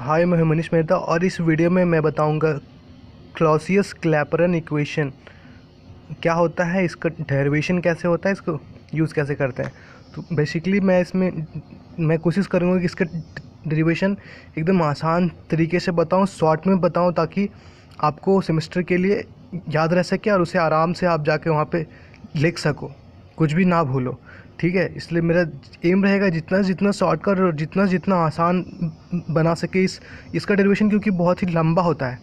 हाय, मैं मनीष मेहता और इस वीडियो में मैं बताऊंगा क्लॉसियस क्लैपेरन इक्वेशन क्या होता है, इसका डेरिवेशन कैसे होता है, इसको यूज़ कैसे करते हैं। तो बेसिकली मैं कोशिश करूंगा कि इसका डेरिवेशन एकदम आसान तरीके से बताऊं, शॉर्ट में बताऊं, ताकि आपको सेमेस्टर के लिए याद रह सके और उसे आराम से आप जाके वहाँ पे लिख सको, कुछ भी ना भूलो। ठीक है, इसलिए मेरा एम रहेगा जितना जितना शॉर्टकट और जितना जितना आसान बना सके इसका डेरिवेशन, क्योंकि बहुत ही लंबा होता है।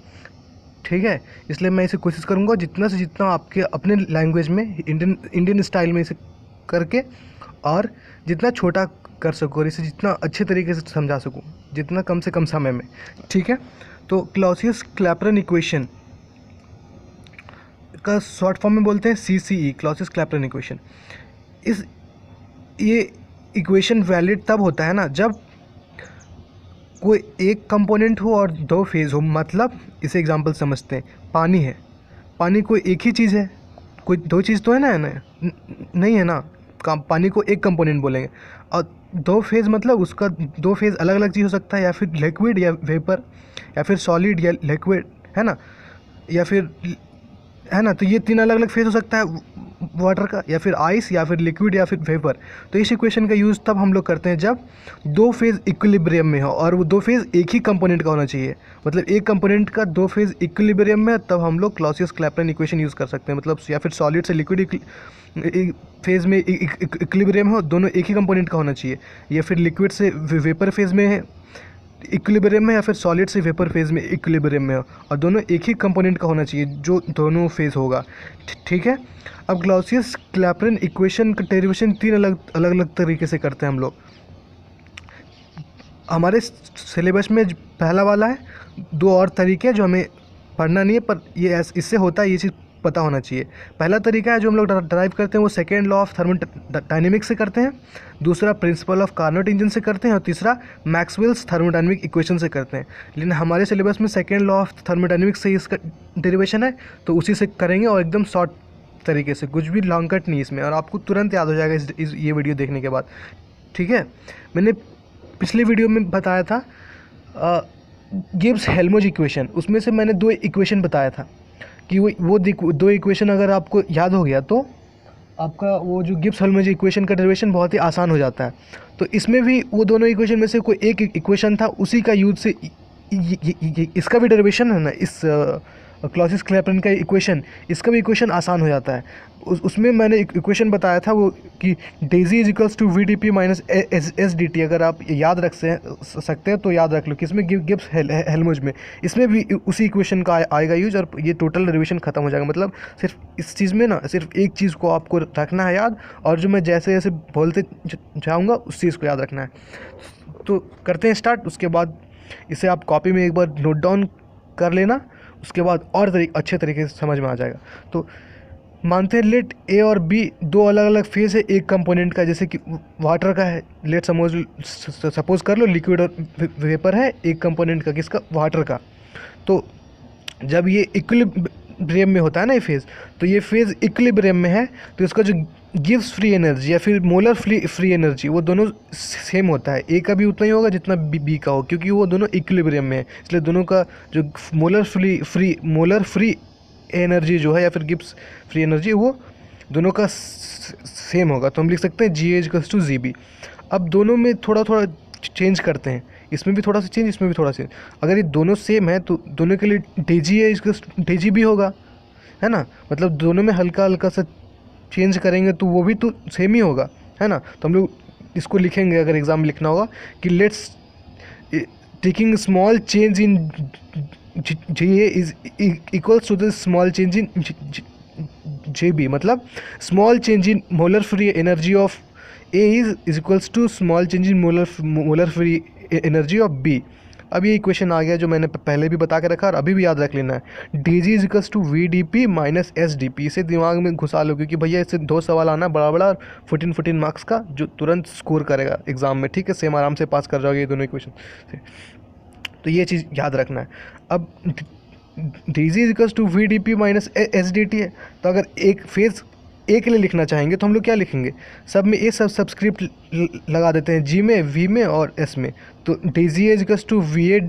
ठीक है, इसलिए मैं इसे कोशिश करूँगा जितना से जितना आपके अपने लैंग्वेज में इंडियन स्टाइल में इसे करके, और जितना छोटा कर सकूँ और इसे जितना अच्छे तरीके से समझा सकूँ, जितना कम से कम समय में। ठीक है, तो क्लॉसियस क्लैपेरन इक्वेशन का शॉर्ट फॉर्म में बोलते हैं CCE, क्लॉसियस क्लैपेरन इक्वेशन। ये इक्वेशन वैलिड तब होता है ना जब कोई एक कंपोनेंट हो और दो फेज़ हो। मतलब इसे एग्जांपल समझते हैं, पानी है, पानी कोई एक ही चीज़ है, कोई दो चीज़ तो है ना, नहीं है ना। पानी को एक कंपोनेंट बोलेंगे। और दो फेज़ मतलब उसका दो फेज़ अलग अलग चीज़ हो सकता है, या फिर लिक्विड या वेपर, या फिर सॉलिड या लिक्विड, है ना, या फिर, है ना। तो ये तीन अलग अलग फेज हो सकता है वाटर का, या फिर आइस, या फिर लिक्विड, या फिर वेपर। तो इस इक्वेशन का यूज़ तब हम लोग करते हैं जब दो फेज़ इक्विलिब्रियम में हो, और वो दो फेज़ एक ही कंपोनेंट का होना चाहिए। मतलब एक कंपोनेंट का दो फेज़ इक्विलिब्रियम में, तब हम लोग क्लॉसियस क्लैपेरन इक्वेशन यूज़ कर सकते हैं। मतलब या फिर सॉलिड से लिक्विड फेज़ में इक्विलिब्रियम हो, दोनों एक ही कंपोनेंट का होना चाहिए, या फिर लिक्विड से वेपर फेज़ में है इक्विलिब्रियम में, या फिर सॉलिड से वेपर फेज़ में इक्विलिब्रियम में हो, और दोनों एक ही कंपोनेंट का होना चाहिए जो दोनों फेज़ होगा। ठीक है, अब क्लॉसियस क्लैपेरन इक्वेशन का डेरिवेशन तीन अलग अलग तरीके से करते हैं हम लोग। हमारे सिलेबस में पहला वाला है, दो और तरीके जो हमें पढ़ना नहीं है, पर ये इससे होता है, ये चीज़ पता होना चाहिए। पहला तरीका है जो हम लोग ड्राइव करते हैं, वो सेकेंड लॉ ऑफ थर्मोडायनेमिक्स से करते हैं, दूसरा प्रिंसिपल ऑफ कार्नोट इंजन से करते हैं, और तीसरा मैक्सवेल्स थर्मोडायनेमिक इक्वेशन से करते हैं। लेकिन हमारे सिलेबस में सेकेंड लॉ ऑफ थर्मोडायनेमिक्स से इसका डेरिवेशन है, तो उसी से करेंगे, और एकदम शॉर्ट तरीके से, कुछ भी लॉन्ग कट नहीं इसमें, और आपको तुरंत याद हो जाएगा ये वीडियो देखने के बाद। ठीक है, मैंने पिछले वीडियो में बताया था गिब्स हेल्महोल्ट्ज़ इक्वेशन, उसमें से मैंने दो इक्वेशन बताया था कि वो दो इक्वेशन अगर आपको याद हो गया तो आपका वो जो गिब्स हेल्महोल्ट्ज़ इक्वेशन का डेरिवेशन बहुत ही आसान हो जाता है। तो इसमें भी वो दोनों इक्वेशन में से कोई एक इक्वेशन था, उसी का यूज से इसका भी डेरिवेशन है ना, इस क्लॉसियस क्लैपेरन का इक्वेशन, इसका भी इक्वेशन आसान हो जाता है। उसमें मैंने इक्वेशन बताया था वो कि d G is equals to VdP minus SDT। अगर आप याद रख सकते हैं तो याद रख लो कि इसमें गिब्स हेल्महोल्ट्ज़ में इसमें भी उसी इक्वेशन का आएगा यूज, और ये टोटल डेरिवेशन खत्म हो जाएगा। मतलब सिर्फ इस चीज़ में ना, सिर्फ एक चीज़ को आपको रखना है याद, और जो मैं जैसे जैसे बोलते जाऊँगा उस चीज़ को याद रखना है। तो करते हैं स्टार्ट। उसके बाद इसे आप कॉपी में एक बार नोट डाउन कर लेना, उसके बाद और अच्छे तरीके से समझ में आ जाएगा। तो मानते हैं लेट A और B दो अलग अलग फेज है एक कंपोनेंट का, जैसे कि वाटर का है, लेट सपोज कर लो लिक्विड और वेपर है एक कंपोनेंट का, किसका, वाटर का। तो जब ये इक्विलिब्रियम में होता है ना ये फेज़, तो ये फेज़ इक्विलिब्रियम में है, तो इसका जो गिव्स फ्री एनर्जी या फिर मोलर फ्री एनर्जी, वो दोनों सेम होता है। ए का भी उतना ही होगा जितना बी का हो, क्योंकि वो दोनों इक्विलिब्रियम में है, इसलिए दोनों का जो मोलर फ्री एनर्जी जो है, या फिर गिब्स फ्री एनर्जी, वो दोनों का सेम होगा। तो हम लिख सकते हैं GH=GB। अब दोनों में थोड़ा थोड़ा चेंज करते हैं, इसमें भी थोड़ा सा चेंज, इसमें भी थोड़ा चेंज। अगर ये दोनों सेम है तो दोनों के लिए डेजी है, इसका डेजी भी होगा, है ना। मतलब दोनों में हल्का हल्का सा चेंज करेंगे तो वो भी तो सेम ही होगा, है ना। तो हम लोग इसको लिखेंगे, अगर एग्जाम में लिखना होगा कि let's taking small change in GA is equals to the small change in JB। मतलब small change in molar free energy of A is equals to small change in molar free energy of B। अब ये equation आ गया जो मैंने पहले भी बता के रखा, और अभी भी याद रख लेना है, DG is equals to VdP minus SDP। इसे दिमाग में घुसा लो, क्योंकि भैया इससे दो सवाल आना बड़ा बड़ा, 14 मार्क्स का, जो तुरंत स्कोर करेगा एग्जाम में। ठीक है, सेम आराम से पास कर जाओगे ये दोनों इक्वेशन से। तो ये चीज़ याद रखना है। अब DG is equals to VdP minus SDT है, तो अगर एक फेज़ ए के लिए लिखना चाहेंगे तो हम लोग क्या लिखेंगे, सब में ए सब्सक्रिप्ट लगा देते हैं, जी में, वी में और एस में। तो D G equals to V A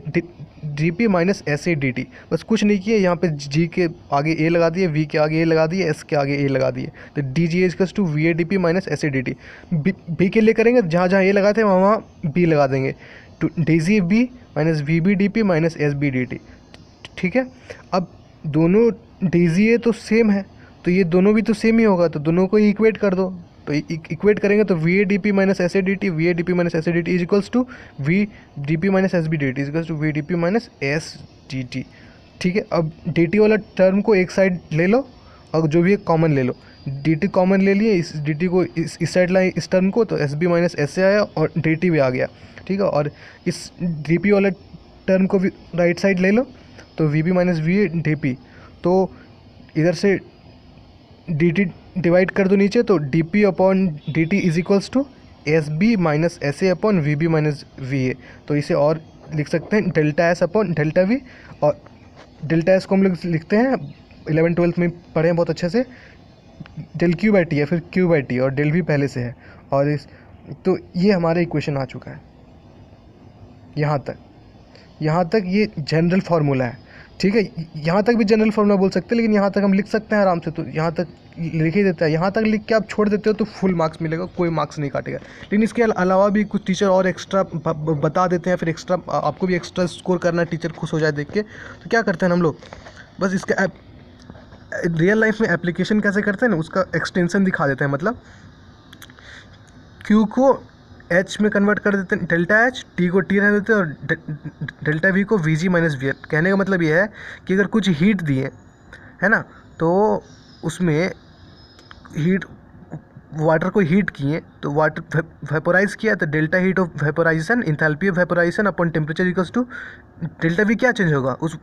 D P minus S A D T, बस कुछ नहीं किए, यहाँ पे जी के आगे ए लगा दिए, वी के आगे ए लगा दिए, एस के आगे ए लगा दिए। तो D G equals to V A D P minus S A D T. B के लिए करेंगे, जहाँ जहाँ ए लगाते हैं वहाँ बी लगा देंगे, to D G B minus V B D P minus S B D T. ठीक है, अब दोनों डी जी ए तो सेम है, तो ये दोनों भी तो सेम ही होगा, तो दोनों को इक्वेट कर दो। तो इक्वेट करेंगे तो V A D P minus S A D T, V A D P minus S A D T is equals to V D P minus S B D T is equals to V D P minus S D T. ठीक है, अब D T वाला term को एक side ले लो और जो भी है कॉमन ले लो। डी टी कॉमन ले लिए, इस डी टी को इस साइड लाए इस टर्म को, तो S B minus S A आया और डी टी भी आ गया। ठीक है, और इस डी पी वाला टर्म को भी राइट साइड ले लो, तो V B minus V A D P, तो इधर से डी टी डिवाइड कर दो नीचे, तो D P upon D T is equals to S B minus S A upon V B minus V A. तो इसे और लिख सकते हैं delta S upon delta V, और डेल्टा एस को हम लोग लिखते हैं 11th-12th में पढ़े हैं बहुत अच्छे से, डेल क्यू बाई टी है, फिर क्यू बाई टी, और डेल वी पहले से है। और इस तो ये हमारा इक्वेशन आ चुका है यहाँ तक ये जनरल फार्मूला है। ठीक है, यहाँ तक भी जनरल फार्मूला बोल सकते हैं, लेकिन यहाँ तक हम लिख सकते हैं आराम से, तो यहाँ तक लिख ही देता है। यहाँ तक लिख के आप छोड़ देते हो तो फुल मार्क्स मिलेगा, कोई मार्क्स नहीं काटेगा। लेकिन इसके अलावा भी कुछ टीचर और एक्स्ट्रा बता देते हैं, फिर एक्स्ट्रा आपको भी एक्स्ट्रा स्कोर करना है, टीचर खुश हो जाए देख के, तो क्या करते हैं हम लोग, बस इसका रियल लाइफ में एप्लीकेशन कैसे करते हैं ना, उसका एक्सटेंशन दिखा देते हैं। मतलब क्यू को एच में कन्वर्ट कर देते हैं, डेल्टा एच, टी को टी रहने देते हैं, और डेल्टा वी को we G minus V H. कहने का मतलब ये है कि अगर कुछ हीट दिए है ना, तो उसमें हीट, वाटर को हीट किए, तो वाटर वेपोराइज किया, तो delta heat of vaporisation, enthalpy of vaporisation upon temperature equals to delta V. क्या चेंज होगा उस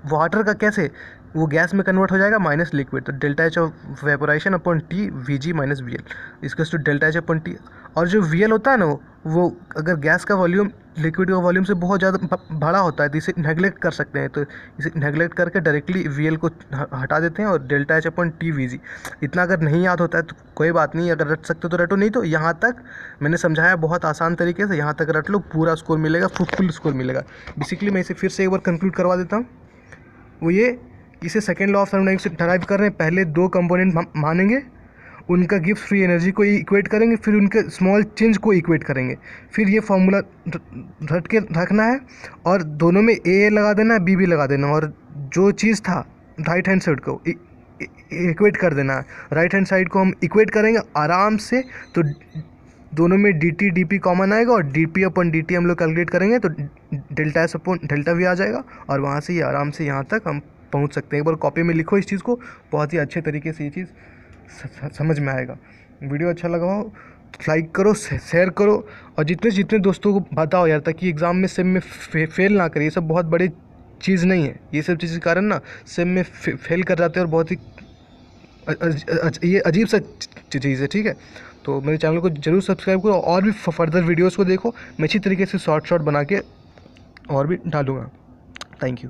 वाटर का, कैसे वो गैस में कन्वर्ट हो जाएगा माइनस लिक्विड, तो delta H of vaporisation upon T V G minus V L equals to delta H upon T. और जो वी एल होता है ना, वो अगर गैस का वॉल्यूम लिक्विड का वॉल्यूम से बहुत ज़्यादा बड़ा होता है, तो इसे नेगलेक्ट कर सकते हैं, तो इसे नेगलेक्ट करके डायरेक्टली वी एल को हटा देते हैं, और delta H upon T V जी। इतना अगर नहीं याद होता है तो कोई बात नहीं, अगर रट सकते हो तो रटो, नहीं तो यहाँ तक मैंने समझाया बहुत आसान तरीके से, यहाँ तक रट लो, पूरा स्कोर मिलेगा, फुल स्कोर मिलेगा। बेसिकली मैं इसे फिर से एक बार कंक्लूड करवा देता हूँ, वो ये, इसे सेकेंड लॉ ऑफ थर्मोडायनेमिक्स से डराइव कर रहे हैं। पहले दो कंपोनेंट मानेंगे, उनका गिब्स फ्री एनर्जी को इक्वेट करेंगे, फिर उनके स्मॉल चेंज को इक्वेट करेंगे, फिर ये फॉर्मूला रट के रखना है, और दोनों में ए लगा देना है, बी भी लगा देना, और जो चीज़ था राइट हैंड साइड को इक्वेट कर देना है। राइट हैंड साइड को हम इक्वेट करेंगे आराम से, तो दोनों में D T D P common आएगा, और D P upon D T हम लोग कैलकुलेट करेंगे, तो delta S upon delta V आ जाएगा, और वहाँ से ये आराम से यहाँ तक हम पहुँच सकते हैं। एक बार कॉपी में लिखो इस चीज़ को, बहुत ही अच्छे तरीके से ये चीज़ समझ में आएगा। वीडियो अच्छा लगा हो लाइक करो, शेयर करो, और जितने जितने दोस्तों को बताओ यार, ताकि एग्ज़ाम में सेम में फेल ना करे। ये सब बहुत बड़ी चीज़ नहीं है, ये सब चीज़ के कारण ना सेम में फेल कर जाते हैं, और बहुत ही ये अजीब सा चीज़ है। ठीक है, तो मेरे चैनल को जरूर सब्सक्राइब करो, और भी फर्दर वीडियोज़ को देखो। मैं अच्छी तरीके से शॉर्ट बना के और भी डालूँगा। Thank you.